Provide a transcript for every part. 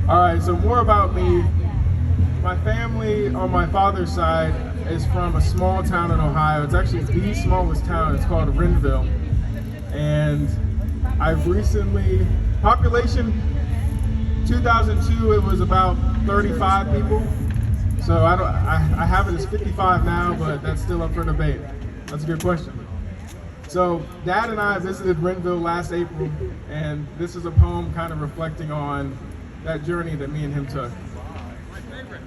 All right, so more about me. My family on my father's side is from a small town in Ohio. It's actually the smallest town. It's called Rendville. And I've recently, population 2002, it was about 35 people. So I have it as 55 now, but that's still up for debate. That's a good question. So Dad and I visited Rendville last April, and this is a poem kind of reflecting on that journey that me and him took. My favorite.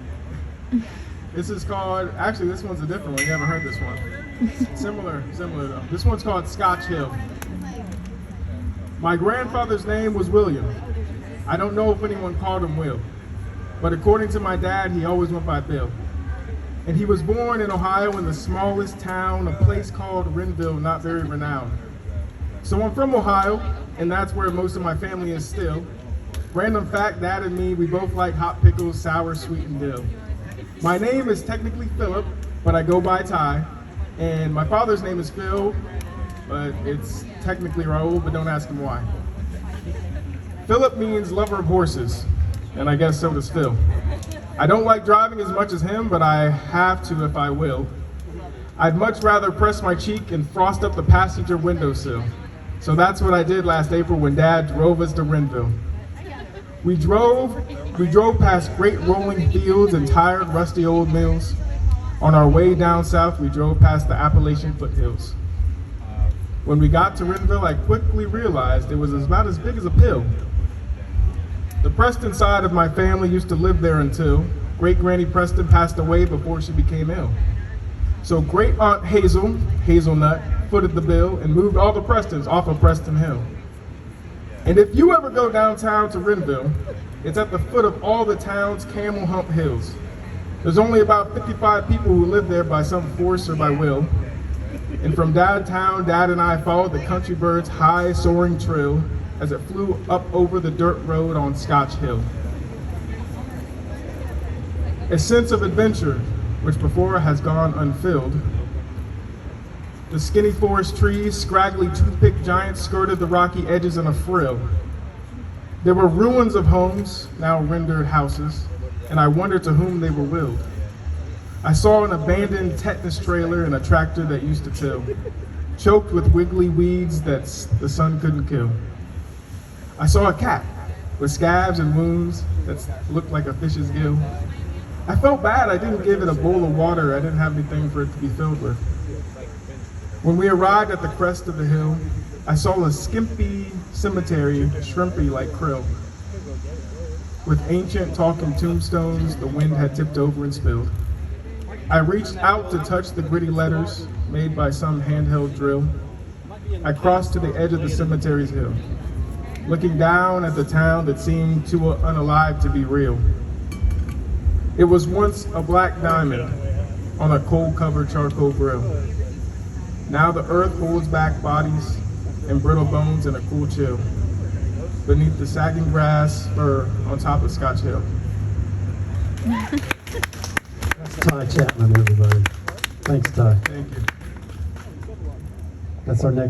This is called, actually this one's a different one, you haven't heard this one. Similar though. This one's called Scotch Hill. My grandfather's name was William. I don't know if anyone called him Will, but according to my dad, he always went by Bill. And he was born in Ohio in the smallest town, a place called Rendville, not very renowned. So I'm from Ohio, and that's where most of my family is still. Random fact, Dad and me, we both like hot pickles, sour, sweet, and dill. My name is technically Philip, but I go by Ty. And my father's name is Phil, but it's technically Raul, but don't ask him why. Philip means lover of horses, and I guess so does Phil. I don't like driving as much as him, but I have to if I will. I'd much rather press my cheek and frost up the passenger windowsill. So that's what I did last April when Dad drove us to Rendville. We drove past great rolling fields and tired, rusty old mills. On our way down south, we drove past the Appalachian foothills. When we got to Rendville, I quickly realized it was about as big as a pill. The Preston side of my family used to live there until Great-Granny Preston passed away before she became ill. So Great-Aunt Hazelnut, footed the bill and moved all the Prestons off of Preston Hill. And if you ever go downtown to Rendville, it's at the foot of all the town's camel hump hills. There's only about 55 people who live there by some force or by will. And from downtown, Dad and I followed the country bird's high soaring trill as it flew up over the dirt road on Scotch Hill. A sense of adventure, which before has gone unfilled. The skinny forest trees, scraggly toothpick giants skirted the rocky edges in a frill. There were ruins of homes, now rendered houses, and I wondered to whom they were willed. I saw an abandoned tetanus trailer and a tractor that used to till, choked with wiggly weeds that the sun couldn't kill. I saw a cat with scabs and wounds that looked like a fish's gill. I felt bad I didn't give it a bowl of water. I didn't have anything for it to be filled with. When we arrived at the crest of the hill, I saw a skimpy cemetery, shrimpy like krill. With ancient talking tombstones the wind had tipped over and spilled. I reached out to touch the gritty letters made by some handheld drill. I crossed to the edge of the cemetery's hill, looking down at the town that seemed too unalive to be real. It was once a black diamond on a coal-covered charcoal grill. Now the earth holds back bodies and brittle bones in a cool chill beneath the sagging grass spur on top of Scotch Hill. That's Ty Chapman, everybody. Thanks, Ty. Thank you. That's our next.